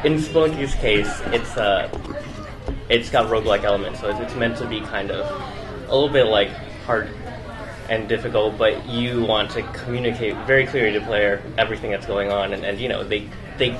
in Spelunky's case, it's got roguelike elements, so it's meant to be kind of a little bit like hard and difficult, but you want to communicate very clearly to the player everything that's going on, and you know, they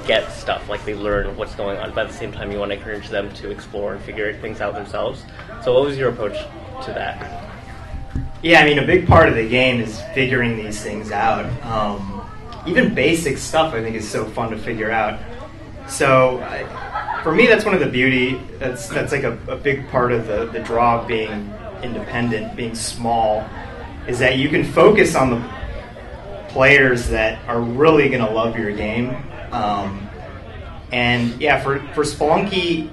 get stuff, like they learn what's going on, but at the same time you want to encourage them to explore and figure things out themselves. So what was your approach to that? Yeah, I mean, a big part of the game is figuring these things out. Even basic stuff I think is so fun to figure out. So for me, that's one of the beauty, that's like a big part of the draw of being independent, being small, is that you can focus on the players that are really going to love your game. And yeah, for Spelunky,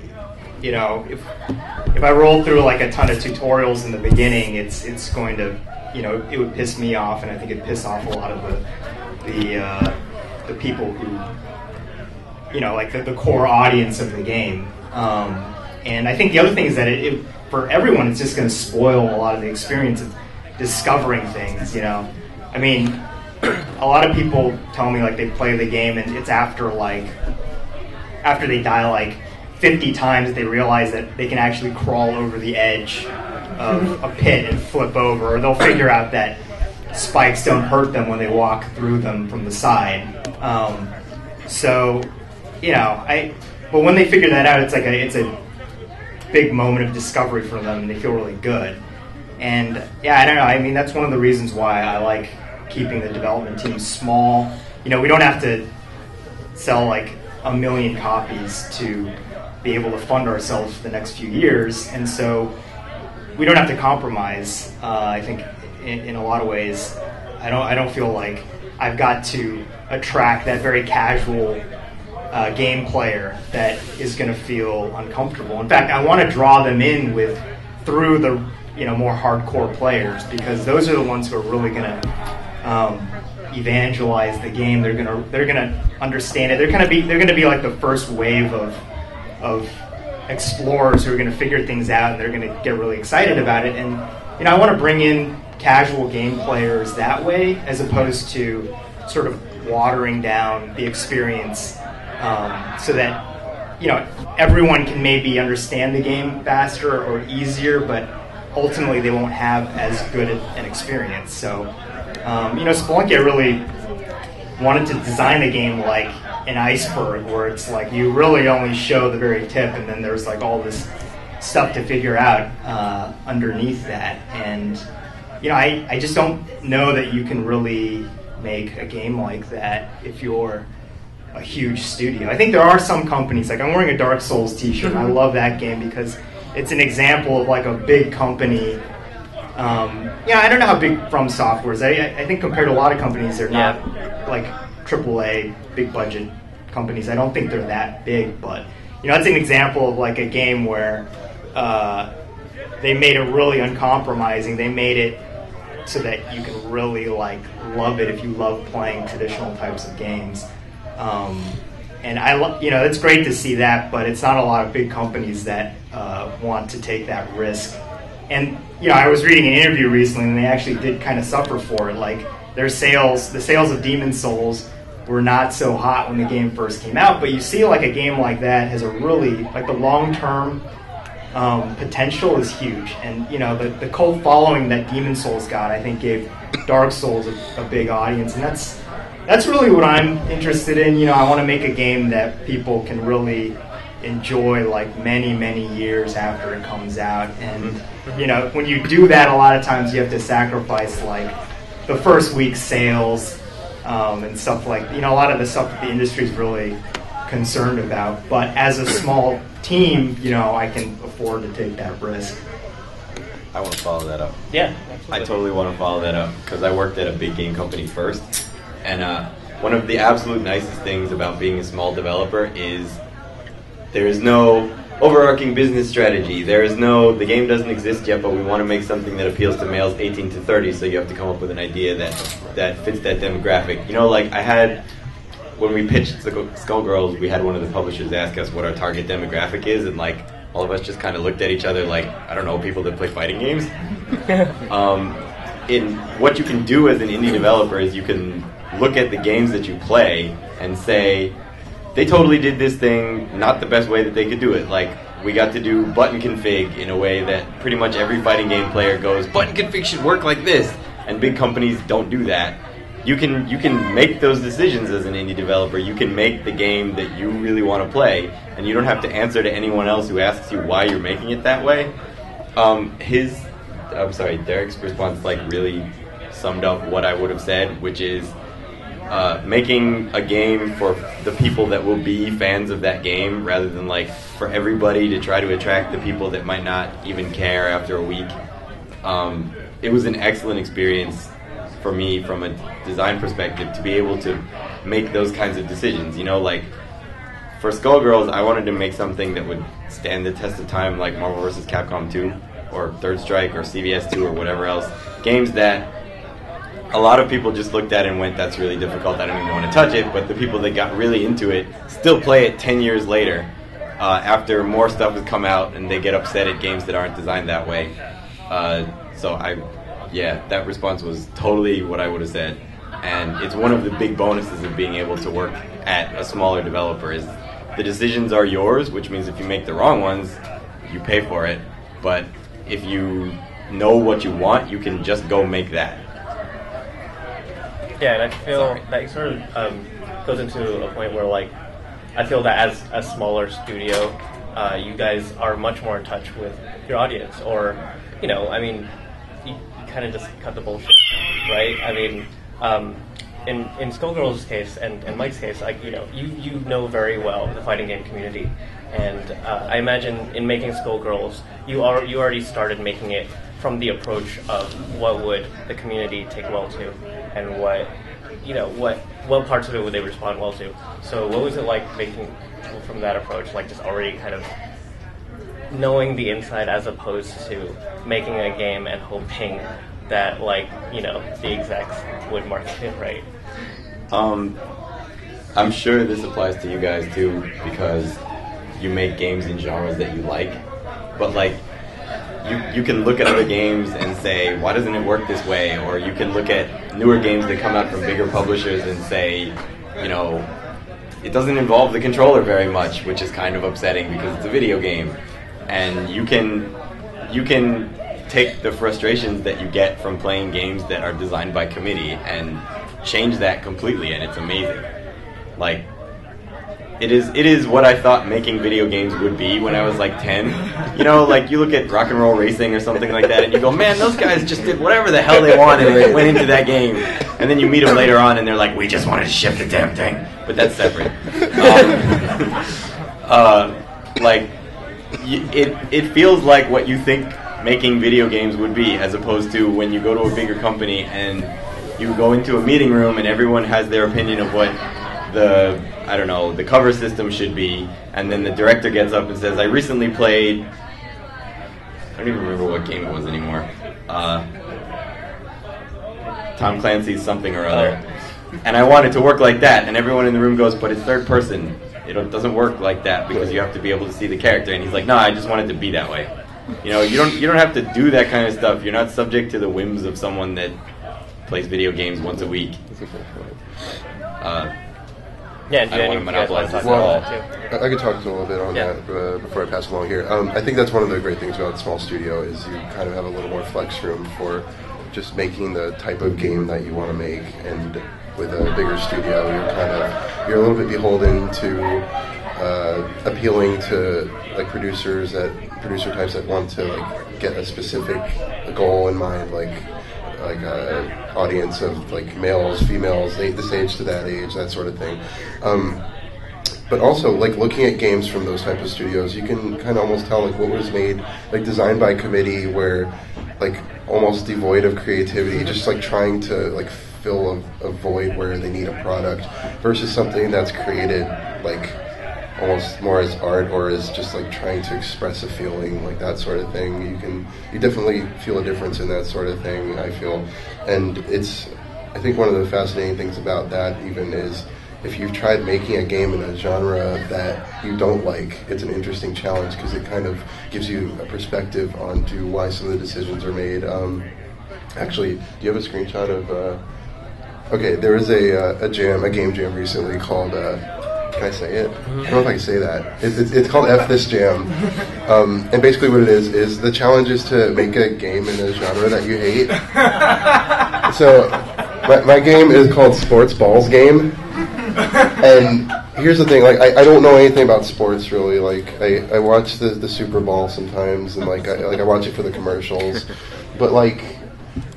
you know, if I roll through like a ton of tutorials in the beginning, it's going to, you know, it would piss me off, and I think it'd piss off a lot of the people who, you know, like the core audience of the game. And I think the other thing is that it for everyone, it's just going to spoil a lot of the experience of discovering things, you know. I mean, a lot of people tell me like they play the game and it's after they die like 50 times they realize that they can actually crawl over the edge of a pit and flip over, or they'll figure out that spikes don't hurt them when they walk through them from the side. So, you know, but when they figure that out, it's a big moment of discovery for them, and they feel really good. And yeah, I don't know. I mean, that's one of the reasons why I like keeping the development team small. You know, we don't have to sell like 1 million copies to be able to fund ourselves for the next few years, and so we don't have to compromise. I think in a lot of ways, I don't feel like I've got to attract that very casual game player that is going to feel uncomfortable. In fact, I want to draw them in through the, you know, more hardcore players, because those are the ones who are really going to evangelize the game. They're gonna understand it. They're gonna be like the first wave of explorers who are gonna figure things out, and they're gonna get really excited about it. And you know, I want to bring in casual game players that way, as opposed to sort of watering down the experience, so that, you know, everyone can maybe understand the game faster or easier, but ultimately they won't have as good an experience. So, you know, Spelunky, I really wanted to design the game like an iceberg, where it's like you really only show the very tip, and then there's like all this stuff to figure out underneath that. And, you know, I just don't know that you can really make a game like that if you're a huge studio. I think there are some companies, like I'm wearing a Dark Souls t-shirt, and I love that game because it's an example of like a big company. Yeah, I don't know how big From Software is. I think compared to a lot of companies, they're not like AAA, big budget companies. I don't think they're that big, but you know, it's an example of like a game where they made it really uncompromising. They made it so that you can really like love it if you love playing traditional types of games. And you know, it's great to see that, but it's not a lot of big companies that want to take that risk. And you know, I was reading an interview recently, and they actually did kind of suffer for it. Like the sales of Demon's Souls were not so hot when the game first came out, but you see like a game like that has a really, like, the long-term potential is huge. And you know, the cult following that Demon's Souls got, I think, gave Dark Souls a big audience, and that's really what I'm interested in. You know, I want to make a game that people can really enjoy like many, many years after it comes out. And you know, when you do that, a lot of times you have to sacrifice like the first week's sales and stuff, like, you know, a lot of the stuff that the industry is really concerned about. But as a small team, you know, I can afford to take that risk. I want to follow that up. Yeah, absolutely. I totally want to follow that up, because I worked at a big game company first, and one of the absolute nicest things about being a small developer is there is no overarching business strategy. There is no, the game doesn't exist yet, but we want to make something that appeals to males 18 to 30, so you have to come up with an idea that fits that demographic. You know, like when we pitched Skullgirls, we had one of the publishers ask us what our target demographic is, and like all of us just kind of looked at each other like, I don't know, people that play fighting games. In what you can do as an indie developer is you can look at the games that you play and say, they totally did this thing not the best way that they could do it. Like, we got to do button config in a way that pretty much every fighting game player goes, button config should work like this, and big companies don't do that. You can make those decisions as an indie developer. You can make the game that you really want to play, and you don't have to answer to anyone else who asks you why you're making it that way. Derek's response like really summed up what I would have said, which is making a game for the people that will be fans of that game, rather than like for everybody to try to attract the people that might not even care after a week. It was an excellent experience for me from a design perspective to be able to make those kinds of decisions. You know, like for Skullgirls, I wanted to make something that would stand the test of time, like Marvel vs. Capcom 2 or Third Strike or CVS 2 or whatever else. Games that a lot of people just looked at and went, that's really difficult, I don't even want to touch it, but the people that got really into it still play it 10 years later after more stuff has come out, and they get upset at games that aren't designed that way. Yeah, that response was totally what I would have said. And it's one of the big bonuses of being able to work at a smaller developer is the decisions are yours, which means if you make the wrong ones, you pay for it. But if you know what you want, you can just go make that. Yeah, and I feel that sort of goes into a point where, like, I feel that as a smaller studio, you guys are much more in touch with your audience. Or, you know, I mean, you kind of just cut the bullshit, right? I mean, in Skullgirls' case and Mike's case, like, you know, you know very well the fighting game community, and I imagine in making Skullgirls, you already started making it from the approach of what would the community take well to, and what parts of it would they respond well to. So what was it like making from that approach, like just already kind of knowing the inside as opposed to making a game and hoping that, like, you know, the execs would market it right? I'm sure this applies to you guys too, because you make games in genres that you like, but like you can look at other games and say, why doesn't it work this way? Or you can look at newer games that come out from bigger publishers and say, you know, it doesn't involve the controller very much, which is kind of upsetting because it's a video game. And you can take the frustrations that you get from playing games that are designed by committee and change that completely, and it's amazing. Like, it is what I thought making video games would be when I was like 10. You know, like you look at Rock and Roll Racing or something like that, and you go, man, those guys just did whatever the hell they wanted and they went into that game. And then you meet them later on, and they're like, we just wanted to ship the damn thing. But that's separate. It feels like what you think making video games would be, as opposed to when you go to a bigger company and you go into a meeting room and everyone has their opinion of what the cover system should be, and then the director gets up and says, I recently played, I don't even remember what game it was anymore, Tom Clancy's something or other, and I want it to work like that, and everyone in the room goes, but it's third person, it doesn't work like that because you have to be able to see the character, and he's like, no, I just want it to be that way. You know, you don't have to do that kind of stuff. You're not subject to the whims of someone that plays video games once a week. Yeah, I don't want to monopolize this. Well, I could talk a little bit on that before I pass along here. I think that's one of the great things about a small studio is you kind of have a little more flex room for just making the type of game that you want to make. And with a bigger studio, you're a little bit beholden to appealing to like producer types that want to like get a specific goal in mind, like audience of like males, females, this age to that age, that sort of thing. But also, like looking at games from those type of studios, you can kind of almost tell like what was made, like designed by committee, where like almost devoid of creativity, just like trying to like fill a void where they need a product, versus something that's created like almost more as art or as just like trying to express a feeling, like that sort of thing. You definitely feel a difference in that sort of thing, I feel. And I think one of the fascinating things about that even is if you've tried making a game in a genre that you don't like, it's an interesting challenge because it kind of gives you a perspective onto why some of the decisions are made. Actually, do you have a screenshot of... Okay, there was a game jam recently called Can I say it? I don't know if I can say that. It's called F This Jam. And basically what it is the challenge is to make a game in a genre that you hate. So my game is called Sports Balls Game. And here's the thing, like I don't know anything about sports really. Like I watch the Super Bowl sometimes, and like I watch it for the commercials. But like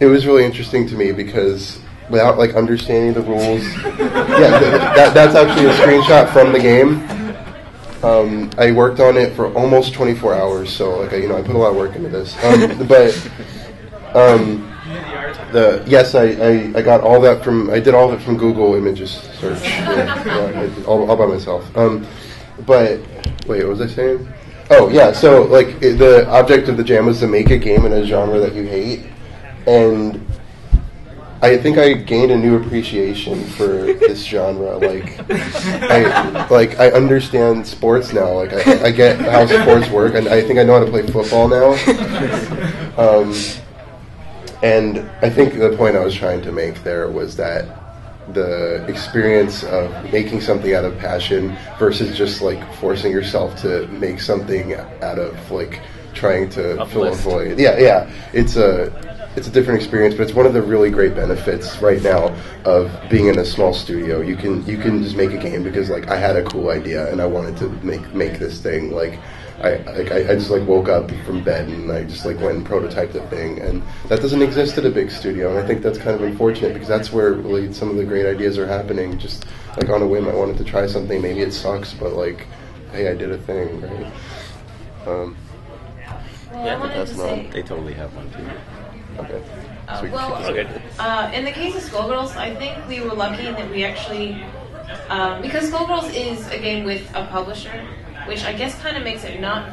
it was really interesting to me because without like understanding the rules, that's actually a screenshot from the game. I worked on it for almost 24 hours, so like I put a lot of work into this. I got all that I did all of it from Google Images search, all by myself. But wait, what was I saying? Oh yeah, so like the object of the jam was to make a game in a genre that you hate, and I think I gained a new appreciation for this genre. I understand sports now. Like I get how sports work, and I think I know how to play football now. And I think the point I was trying to make there was that the experience of making something out of passion versus just like forcing yourself to make something out of like trying to fill a void. Yeah. It's a different experience, but it's one of the really great benefits right now of being in a small studio. You can just make a game because like I had a cool idea and I wanted to make this thing. Like I just like woke up from bed and I just like went and prototyped the thing, and that doesn't exist at a big studio, and I think that's kind of unfortunate because that's where really some of the great ideas are happening. Just like on a whim, I wanted to try something. Maybe it sucks, but like, hey, I did a thing, right? I wanted to say, They totally have one too. Okay. In the case of Skullgirls, I think we were lucky in that we actually, because Skullgirls is a game with a publisher, which I guess kind of makes it not.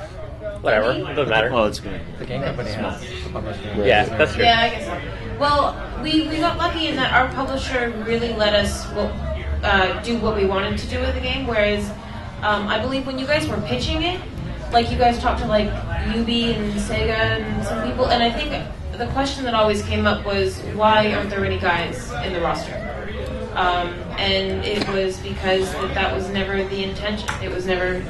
Whatever, it doesn't matter. Well, it's good. The game company has a publisher. Yeah, that's true. Yeah, I guess so. Well, we got lucky in that our publisher really let us do what we wanted to do with the game, whereas I believe when you guys were pitching it, like you guys talked to like UB and Sega and some people, and I think the question that always came up was, why aren't there any guys in the roster? And it was because that was never the intention. It was never.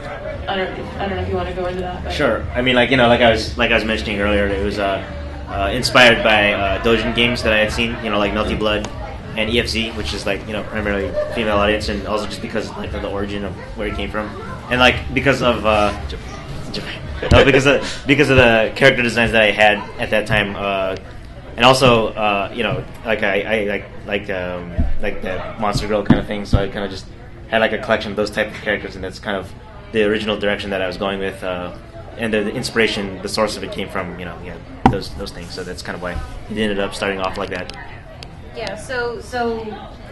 I don't know if you want to go into that. But. Sure. I mean, like I was mentioning earlier, it was inspired by Dojin games that I had seen. Like Melty Blood and EFZ, which is like primarily female audience, and also just because like of the origin of where it came from, and like because of Japan. No, because of the character designs that I had at that time, and also like I like the Monster Girl kind of thing. So I kind of just had like a collection of those type of characters, and that's kind of the original direction that I was going with, and the inspiration, the source of it came from those things. So that's kind of why it ended up starting off like that. Yeah. So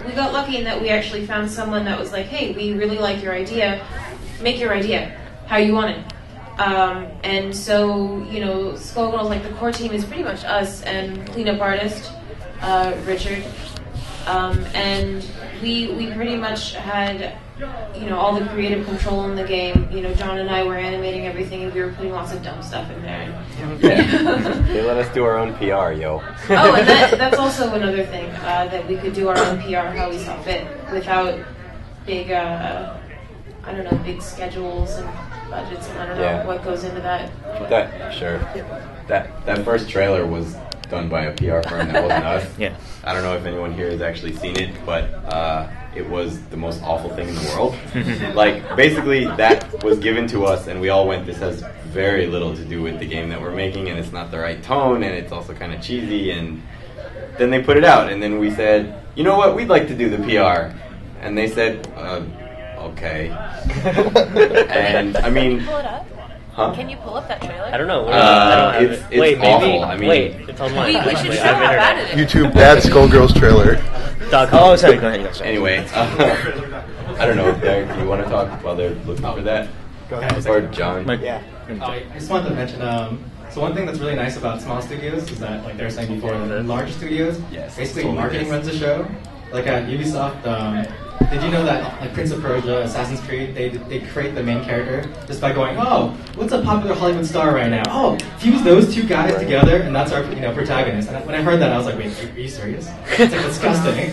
we got lucky in that we actually found someone that was like, hey, we really like your idea. Make your idea how you want it. And so, Skullgirls, like the core team is pretty much us and cleanup artist, Richard. And we pretty much had, all the creative control in the game. John and I were animating everything, and we were putting lots of dumb stuff in there. They let us do our own PR, yo. Oh, and that's also another thing, that we could do our own PR how we saw fit without big, big schedules and budgets, and I don't know what goes into that. That first trailer was done by a PR firm that wasn't us. Yeah. I don't know if anyone here has actually seen it, but it was the most awful thing in the world. Like, basically, that was given to us, and we all went, this has very little to do with the game that we're making, and it's not the right tone, and it's also kind of cheesy, and then they put it out, and then we said, you know what, we'd like to do the PR. And they said, okay. And, I mean... Pull it up? Huh? Can you pull up that trailer? I don't know. I don't have it. It's Wait, awful. maybe. I mean, wait, it's online. We should Actually, show I have how bad internet. it is. YouTube bad Skullgirls trailer. Oh, sorry. Go ahead. Anyway, I don't know, Derek, do you want to talk while they're looking for that? Go ahead. Or John? Yeah. I just wanted to mention, so one thing that's really nice about small studios is that, like they were saying before, the large studios, basically totally marketing runs the show. Like at Ubisoft, did you know that like Prince of Persia, Assassin's Creed, they create the main character just by going, oh, what's a popular Hollywood star right now? Oh, fuse those two guys together, and that's our protagonist. And when I heard that, I was like, wait, are you serious? It's like disgusting.